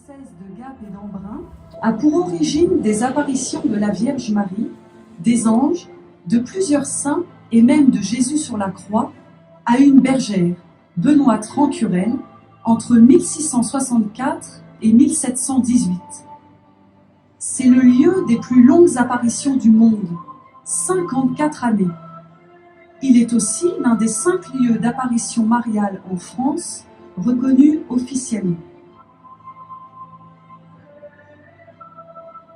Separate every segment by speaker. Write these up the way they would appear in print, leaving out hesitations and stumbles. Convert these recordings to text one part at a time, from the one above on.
Speaker 1: diocèse de Gap et d'Embrun a pour origine des apparitions de la Vierge Marie, des anges, de plusieurs saints et même de Jésus sur la croix à une bergère, Benoîte Rancurel, entre 1664 et 1718. C'est le lieu des plus longues apparitions du monde, 54 années. Il est aussi l'un des 5 lieux d'apparition mariale en France reconnus officiellement.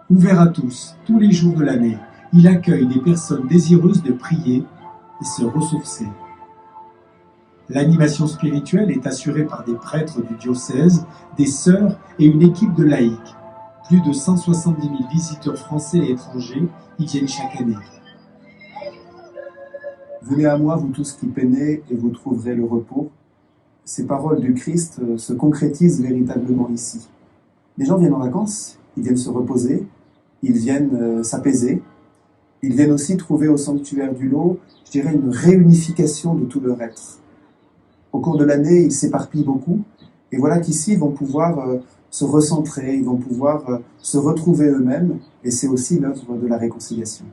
Speaker 2: Ouvert à tous les jours de l'année, il accueille des personnes désireuses de prier et se ressourcer. L'animation spirituelle est assurée par des prêtres du diocèse, des sœurs et une équipe de laïcs. Plus de 170 000 visiteurs français et étrangers y viennent chaque année.
Speaker 3: Venez à moi, vous tous qui peinez, et vous trouverez le repos. Ces paroles du Christ se concrétisent véritablement ici. Les gens viennent en vacances, ils viennent se reposer, ils viennent s'apaiser. Ils viennent aussi trouver au sanctuaire du Lot, je dirais, une réunification de tout leur être. Au cours de l'année, ils s'éparpillent beaucoup, et voilà qu'ici, ils vont pouvoir se recentrer, ils vont pouvoir se retrouver eux-mêmes, et c'est aussi l'œuvre de la réconciliation.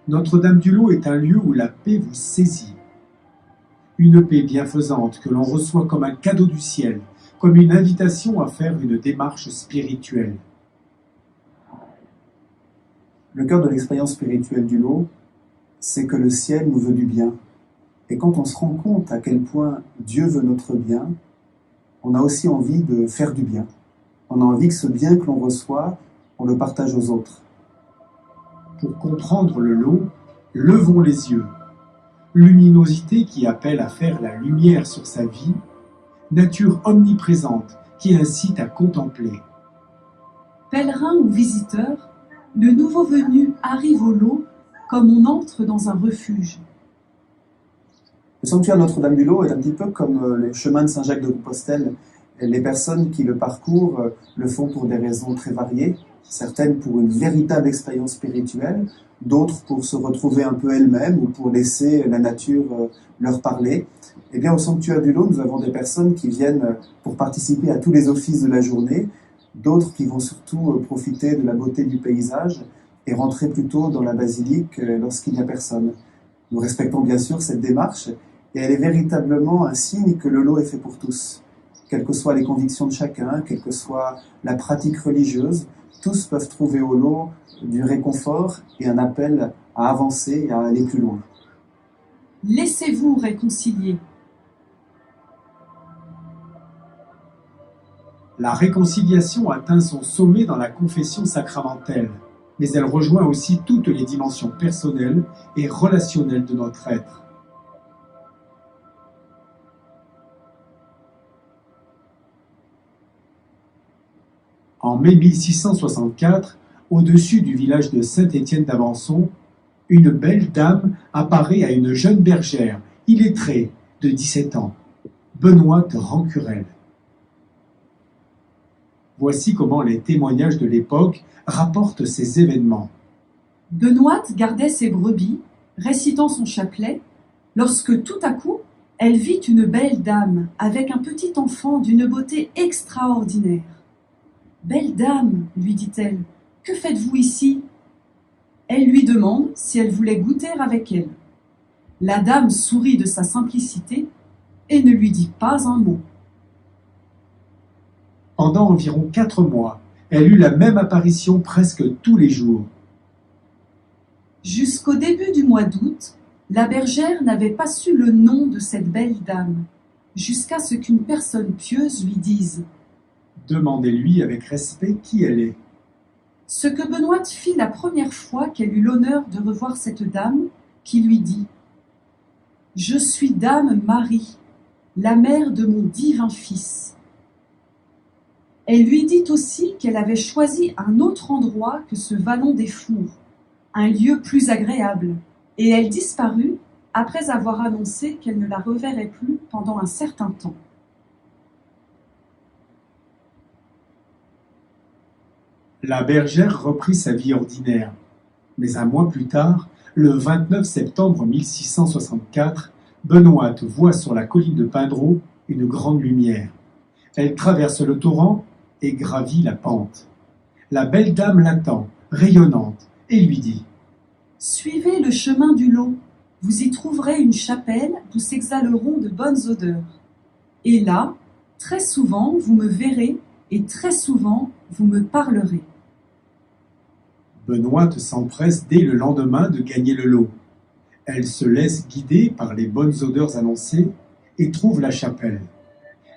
Speaker 2: Notre-Dame du Lot est un lieu où la paix vous saisit. Une paix bienfaisante que l'on reçoit comme un cadeau du ciel, comme une invitation à faire une démarche spirituelle.
Speaker 3: Le cœur de l'expérience spirituelle du Lot, c'est que le ciel nous veut du bien. Et quand on se rend compte à quel point Dieu veut notre bien, on a aussi envie de faire du bien. On a envie que ce bien que l'on reçoit, on le partage aux autres.
Speaker 2: Pour comprendre le Lot, levons les yeux. Luminosité qui appelle à faire la lumière sur sa vie, nature omniprésente qui incite à contempler.
Speaker 1: Pèlerin ou visiteur, le nouveau venu arrive au Lot comme on entre dans un refuge.
Speaker 3: Le sanctuaire Notre-Dame du Lot est un petit peu comme le chemin de Saint-Jacques de Compostelle. Les personnes qui le parcourent le font pour des raisons très variées, certaines pour une véritable expérience spirituelle, d'autres pour se retrouver un peu elles-mêmes ou pour laisser la nature leur parler. Eh bien, au sanctuaire du Lot, nous avons des personnes qui viennent pour participer à tous les offices de la journée, d'autres qui vont surtout profiter de la beauté du paysage et rentrer plutôt dans la basilique lorsqu'il n'y a personne. Nous respectons bien sûr cette démarche et elle est véritablement un signe que le Lot est fait pour tous. Quelles que soient les convictions de chacun, quelle que soit la pratique religieuse, tous peuvent trouver au Lot du réconfort et un appel à avancer et à aller plus loin.
Speaker 1: Laissez-vous réconcilier.
Speaker 2: La réconciliation atteint son sommet dans la confession sacramentelle, mais elle rejoint aussi toutes les dimensions personnelles et relationnelles de notre être. En mai 1664, au-dessus du village de Saint-Étienne d'Alençon, une belle dame apparaît à une jeune bergère, illettrée, de 17 ans, Benoîte Rancurel. Voici comment les témoignages de l'époque rapportent ces événements.
Speaker 1: Benoîte gardait ses brebis, récitant son chapelet, lorsque tout à coup, elle vit une belle dame avec un petit enfant d'une beauté extraordinaire. « Belle dame, lui dit-elle, que faites-vous ici ?» Elle lui demande si elle voulait goûter avec elle. La dame sourit de sa simplicité et ne lui dit pas un mot.
Speaker 2: Pendant environ 4 mois, elle eut la même apparition presque tous les jours.
Speaker 1: Jusqu'au début du mois d'août, la bergère n'avait pas su le nom de cette belle dame, jusqu'à ce qu'une personne pieuse lui dise «
Speaker 2: Demandez-lui avec respect qui elle est. »
Speaker 1: Ce que Benoîte fit la première fois qu'elle eut l'honneur de revoir cette dame, qui lui dit « Je suis dame Marie, la mère de mon divin fils. » Elle lui dit aussi qu'elle avait choisi un autre endroit que ce vallon des Fours, un lieu plus agréable, et elle disparut après avoir annoncé qu'elle ne la reverrait plus pendant un certain temps.
Speaker 2: La bergère reprit sa vie ordinaire, mais un mois plus tard, le 29 septembre 1664, Benoîte voit sur la colline de Pindreau une grande lumière. Elle traverse le torrent et gravit la pente. La belle dame l'attend, rayonnante, et lui dit
Speaker 1: « Suivez le chemin du lot, vous y trouverez une chapelle d'où s'exhaleront de bonnes odeurs. Et là, très souvent, vous me verrez et très souvent, vous me parlerez. »
Speaker 2: Benoîte s'empresse dès le lendemain de gagner le lot. Elle se laisse guider par les bonnes odeurs annoncées et trouve la chapelle.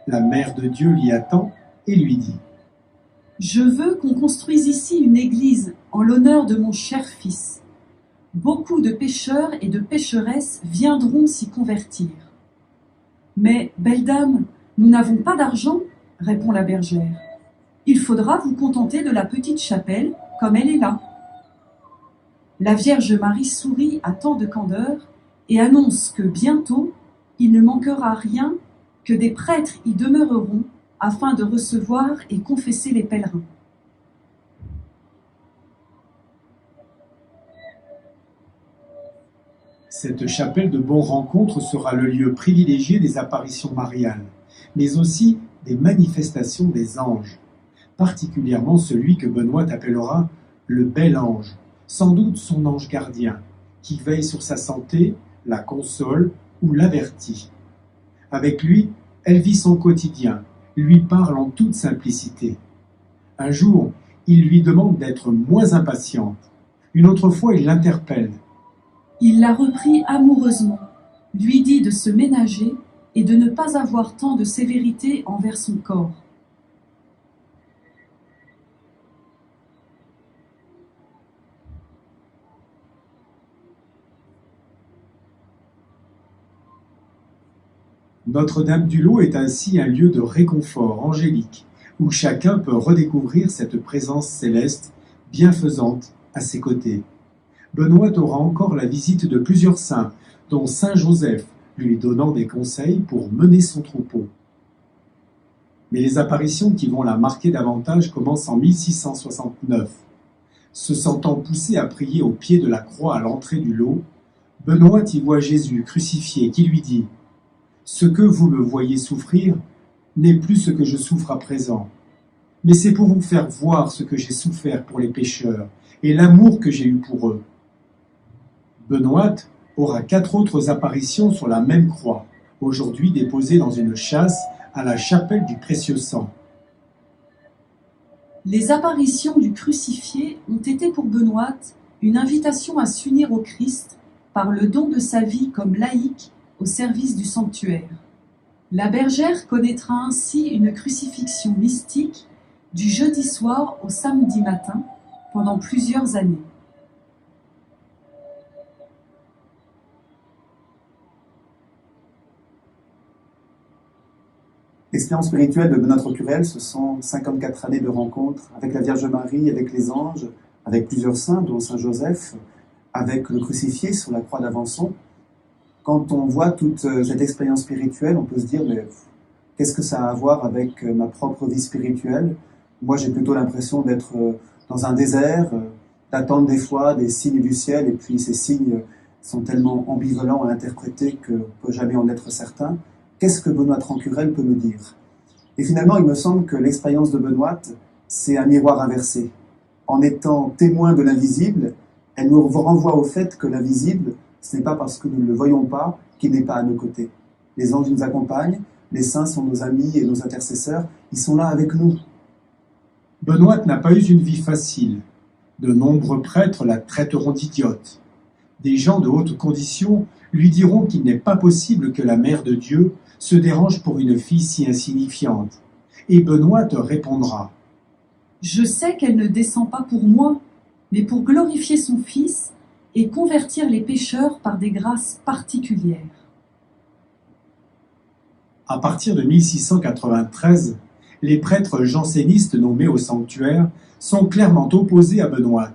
Speaker 2: La mère de Dieu l'y attend et lui dit
Speaker 1: « Je veux qu'on construise ici une église en l'honneur de mon cher fils. Beaucoup de pécheurs et de pécheresses viendront s'y convertir. » « Mais, belle dame, nous n'avons pas d'argent, répond la bergère. Il faudra vous contenter de la petite chapelle comme elle est là. La Vierge Marie sourit à tant de candeur et annonce que bientôt, il ne manquera rien, que des prêtres y demeureront afin de recevoir et confesser les pèlerins.
Speaker 2: Cette chapelle de Bon-Rencontre sera le lieu privilégié des apparitions mariales, mais aussi des manifestations des anges, particulièrement celui que Benoît appellera le bel ange, sans doute son ange gardien, qui veille sur sa santé, la console ou l'avertit. Avec lui, elle vit son quotidien, lui parle en toute simplicité. Un jour, il lui demande d'être moins impatiente. Une autre fois, il l'interpelle.
Speaker 1: Il la reprit amoureusement, lui dit de se ménager et de ne pas avoir tant de sévérité envers son corps.
Speaker 2: Notre-Dame-du-Lot est ainsi un lieu de réconfort angélique, où chacun peut redécouvrir cette présence céleste bienfaisante à ses côtés. Benoît aura encore la visite de plusieurs saints, dont Saint Joseph, lui donnant des conseils pour mener son troupeau. Mais les apparitions qui vont la marquer davantage commencent en 1669. Se sentant poussé à prier au pied de la croix à l'entrée du lot, Benoît y voit Jésus crucifié qui lui dit « Ce que vous me voyez souffrir n'est plus ce que je souffre à présent, mais c'est pour vous faire voir ce que j'ai souffert pour les pécheurs et l'amour que j'ai eu pour eux. » Benoît aura 4 autres apparitions sur la même croix, aujourd'hui déposée dans une châsse à la chapelle du Précieux Sang.
Speaker 1: Les apparitions du crucifié ont été pour Benoît une invitation à s'unir au Christ par le don de sa vie comme laïque au service du sanctuaire. La bergère connaîtra ainsi une crucifixion mystique du jeudi soir au samedi matin pendant plusieurs années.
Speaker 3: L'expérience spirituelle de Benoît Rocurel, ce sont 54 années de rencontres avec la Vierge Marie, avec les anges, avec plusieurs saints, dont Saint Joseph, avec le crucifié sur la croix d'Avençon. Quand on voit toute cette expérience spirituelle, on peut se dire, mais qu'est-ce que ça a à voir avec ma propre vie spirituelle? Moi, j'ai plutôt l'impression d'être dans un désert, d'attendre des fois des signes du ciel, et puis ces signes sont tellement ambivalents à interpréter qu'on ne peut jamais en être certain. Qu'est-ce que Benoît Rocurel peut nous dire? Et finalement, il me semble que l'expérience de Benoît, c'est un miroir inversé. En étant témoin de l'invisible, elle nous renvoie au fait que l'invisible, ce n'est pas parce que nous ne le voyons pas qu'il n'est pas à nos côtés. Les anges nous accompagnent, les saints sont nos amis et nos intercesseurs, ils sont là avec nous.
Speaker 2: Benoît n'a pas eu une vie facile. De nombreux prêtres la traiteront d'idiote. Des gens de haute condition lui diront qu'il n'est pas possible que la mère de Dieu se dérange pour une fille si insignifiante. Et Benoît répondra «
Speaker 1: Je sais qu'elle ne descend pas pour moi, mais pour glorifier son Fils et convertir les pécheurs par des grâces particulières. »
Speaker 2: À partir de 1693, les prêtres jansénistes nommés au sanctuaire sont clairement opposés à Benoît.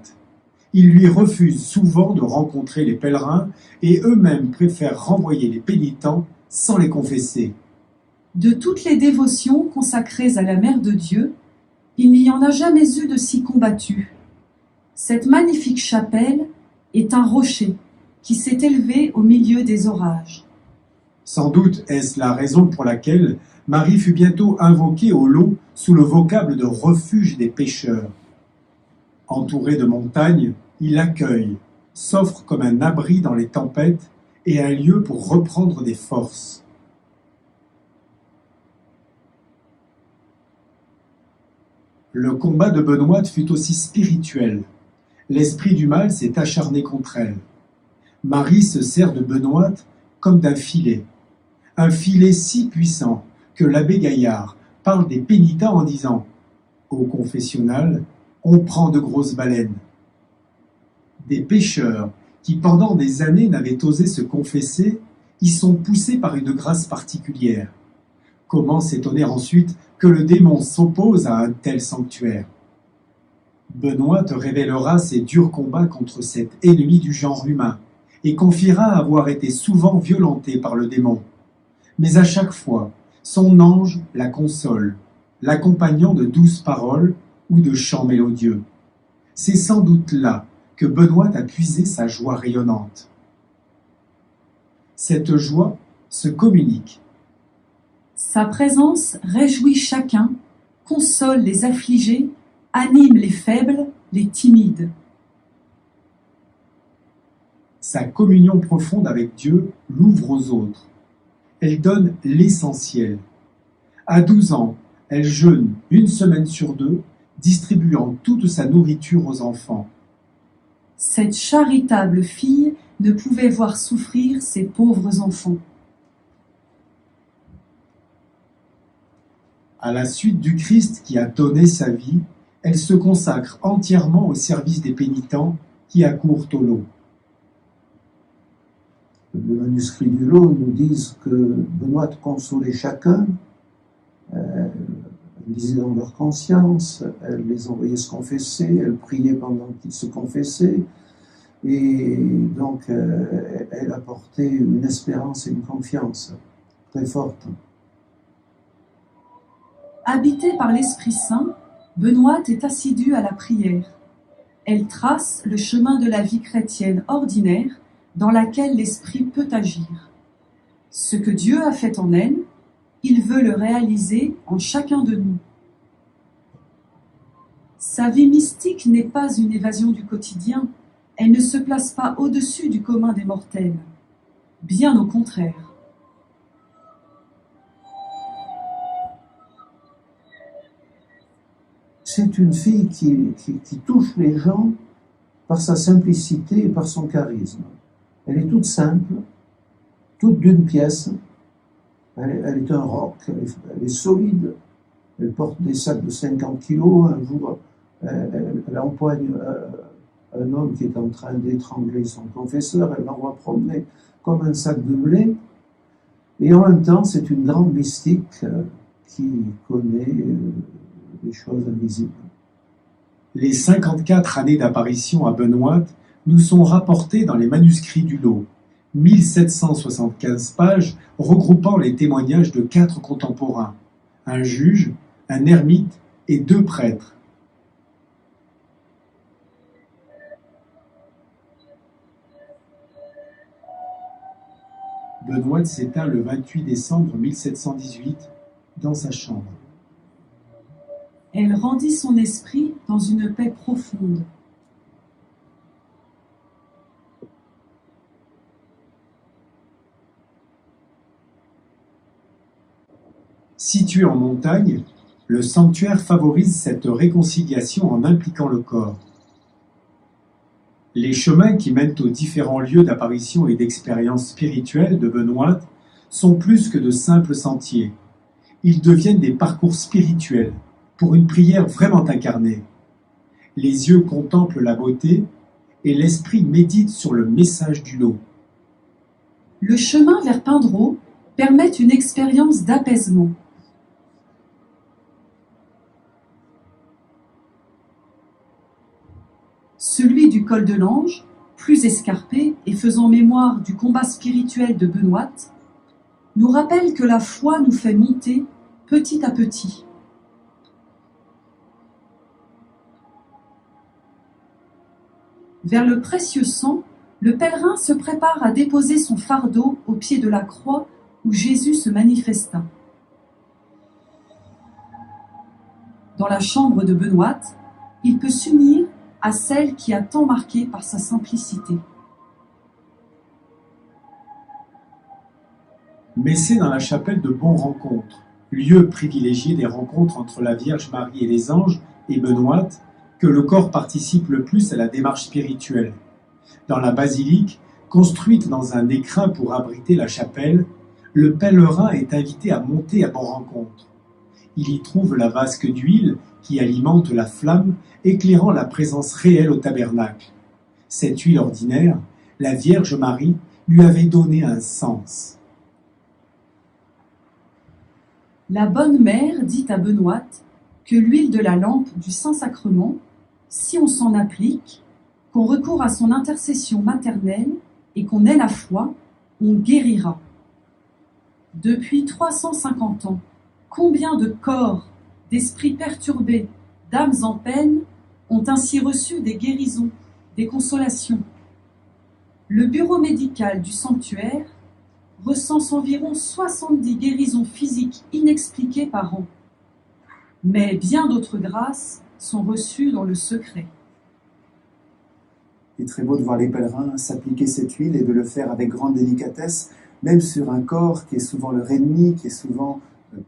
Speaker 2: Ils lui refusent souvent de rencontrer les pèlerins et eux-mêmes préfèrent renvoyer les pénitents sans les confesser.
Speaker 1: De toutes les dévotions consacrées à la Mère de Dieu, il n'y en a jamais eu de si combattue. Cette magnifique chapelle est un rocher qui s'est élevé au milieu des orages.
Speaker 2: Sans doute est-ce la raison pour laquelle Marie fut bientôt invoquée au lot sous le vocable de refuge des pécheurs. Entouré de montagnes, il accueille, s'offre comme un abri dans les tempêtes et un lieu pour reprendre des forces. Le combat de Benoîte fut aussi spirituel. L'esprit du mal s'est acharné contre elle. Marie se sert de Benoîte comme d'un filet. Un filet si puissant que l'abbé Gaillard parle des pénitents en disant « Au confessionnal, on prend de grosses baleines ». Des pécheurs qui pendant des années n'avaient osé se confesser, y sont poussés par une grâce particulière. Comment s'étonner ensuite que le démon s'oppose à un tel sanctuaire? Benoît te révélera ses durs combats contre cet ennemi du genre humain et confiera avoir été souvent violenté par le démon. Mais à chaque fois, son ange la console, l'accompagnant de douces paroles ou de chants mélodieux. C'est sans doute là que Benoît a puisé sa joie rayonnante. Cette joie se communique.
Speaker 1: Sa présence réjouit chacun, console les affligés, anime les faibles, les timides.
Speaker 2: Sa communion profonde avec Dieu l'ouvre aux autres. Elle donne l'essentiel. À 12 ans, elle jeûne 1 semaine sur 2, distribuant toute sa nourriture aux enfants.
Speaker 1: Cette charitable fille ne pouvait voir souffrir ses pauvres enfants.
Speaker 2: À la suite du Christ qui a donné sa vie, elle se consacre entièrement au service des pénitents qui accourent au lot.
Speaker 4: Les manuscrits du lot nous disent que Benoît consolait chacun, elle lisait dans leur conscience, elle les envoyait se confesser, elle priait pendant qu'ils se confessaient, et donc elle apportait une espérance et une confiance très forte.
Speaker 1: Habitée par l'Esprit Saint, Benoît est assidue à la prière. Elle trace le chemin de la vie chrétienne ordinaire dans laquelle l'Esprit peut agir. Ce que Dieu a fait en elle, il veut le réaliser en chacun de nous. Sa vie mystique n'est pas une évasion du quotidien, elle ne se place pas au-dessus du commun des mortels. Bien au contraire.
Speaker 4: C'est une fille qui touche les gens par sa simplicité et par son charisme. Elle est toute simple, toute d'une pièce. Elle est un roc, elle est solide. Elle porte des sacs de 50 kilos. Un jour, elle empoigne un homme qui est en train d'étrangler son confesseur. Elle l'envoie promener comme un sac de blé. Et en même temps, c'est une grande mystique qui connaît des choses invisibles.
Speaker 2: Les 54 années d'apparition à Benoît nous sont rapportées dans les manuscrits du lot, 1775 pages regroupant les témoignages de 4 contemporains, un juge, un ermite et 2 prêtres. Benoît s'éteint le 28 décembre 1718 dans sa chambre.
Speaker 1: Elle rendit son esprit dans une paix profonde.
Speaker 2: Situé en montagne, le sanctuaire favorise cette réconciliation en impliquant le corps. Les chemins qui mènent aux différents lieux d'apparition et d'expérience spirituelle de Benoît sont plus que de simples sentiers. Ils deviennent des parcours spirituels pour une prière vraiment incarnée. Les yeux contemplent la beauté et l'esprit médite sur le message du lot.
Speaker 1: Le chemin vers Pindreau permet une expérience d'apaisement. Celui du col de l'Ange, plus escarpé et faisant mémoire du combat spirituel de Benoît, nous rappelle que la foi nous fait monter petit à petit. Vers le précieux sang, le pèlerin se prépare à déposer son fardeau au pied de la croix où Jésus se manifesta. dans la chambre de Benoît, il peut s'unir à celle qui a tant marqué par sa simplicité.
Speaker 2: Mais c'est dans la chapelle de Bon-Rencontre, lieu privilégié des rencontres entre la Vierge Marie et les anges et Benoît, que le corps participe le plus à la démarche spirituelle. Dans la basilique, construite dans un écrin pour abriter la chapelle, le pèlerin est invité à monter à Bon-Rencontre. Il y trouve la vasque d'huile qui alimente la flamme, éclairant la présence réelle au tabernacle. Cette huile ordinaire, la Vierge Marie lui avait donné un sens.
Speaker 1: La bonne mère dit à Benoît que l'huile de la lampe du Saint-Sacrement, si on s'en applique, qu'on recourt à son intercession maternelle et qu'on ait la foi, on guérira. Depuis 350 ans, combien de corps, d'esprits perturbés, d'âmes en peine ont ainsi reçu des guérisons, des consolations. Le bureau médical du sanctuaire recense environ 70 guérisons physiques inexpliquées par an. Mais bien d'autres grâces sont reçues dans le secret.
Speaker 3: Il est très beau de voir les pèlerins s'appliquer cette huile et de le faire avec grande délicatesse, même sur un corps qui est souvent leur ennemi, qui est souvent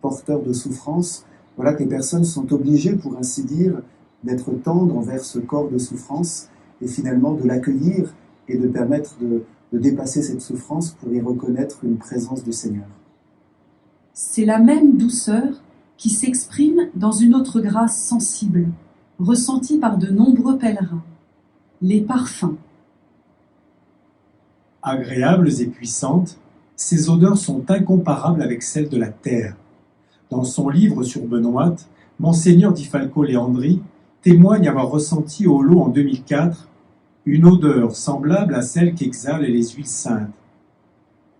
Speaker 3: porteur de souffrance. Voilà que les personnes sont obligées, pour ainsi dire, d'être tendres envers ce corps de souffrance et finalement de l'accueillir et de permettre de dépasser cette souffrance pour y reconnaître une présence du Seigneur.
Speaker 1: C'est la même douceur qui s'exprime dans une autre grâce sensible, ressentie par de nombreux pèlerins, les parfums.
Speaker 2: Agréables et puissantes, ces odeurs sont incomparables avec celles de la terre. Dans son livre sur Benoît, Monseigneur Di Falco Leandri témoigne avoir ressenti au lot en 2004 une odeur semblable à celle qu'exhalent les huiles saintes.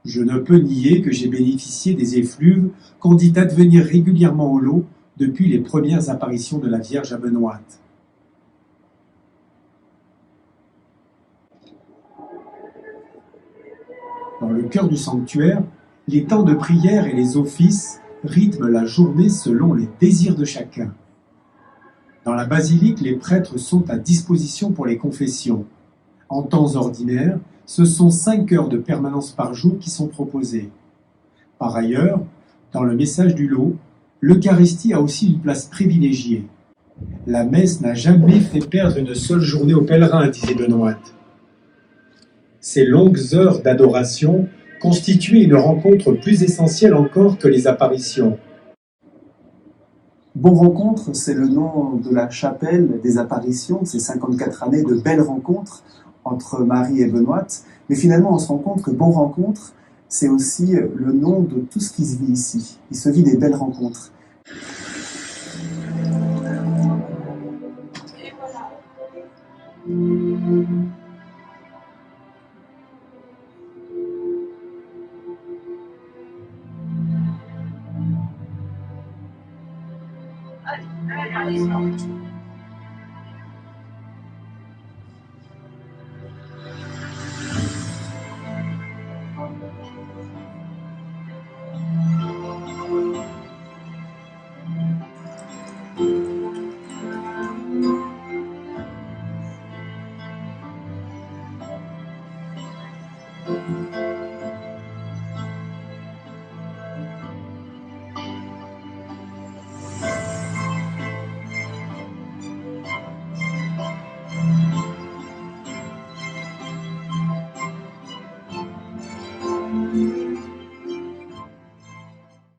Speaker 2: Je ne peux nier que j'ai bénéficié des effluves qu'on dit advenir régulièrement au lot depuis les premières apparitions de la Vierge à Benoît. Dans le cœur du sanctuaire, les temps de prière et les offices rythment la journée selon les désirs de chacun. Dans la basilique, les prêtres sont à disposition pour les confessions. En temps ordinaire, ce sont 5 heures de permanence par jour qui sont proposées. Par ailleurs, dans le message du lot, l'Eucharistie a aussi une place privilégiée. La messe n'a jamais fait perdre une seule journée aux pèlerins, disait Benoît. Ces longues heures d'adoration constituaient une rencontre plus essentielle encore que les apparitions.
Speaker 3: Bon-Rencontre, c'est le nom de la chapelle des apparitions, ces 54 années de belles rencontres entre Marie et Benoît. Mais finalement, on se rend compte que Bon-Rencontre, c'est aussi le nom de tout ce qui se vit ici. Il se vit des belles rencontres.
Speaker 1: Et voilà. Allez, allez, allez.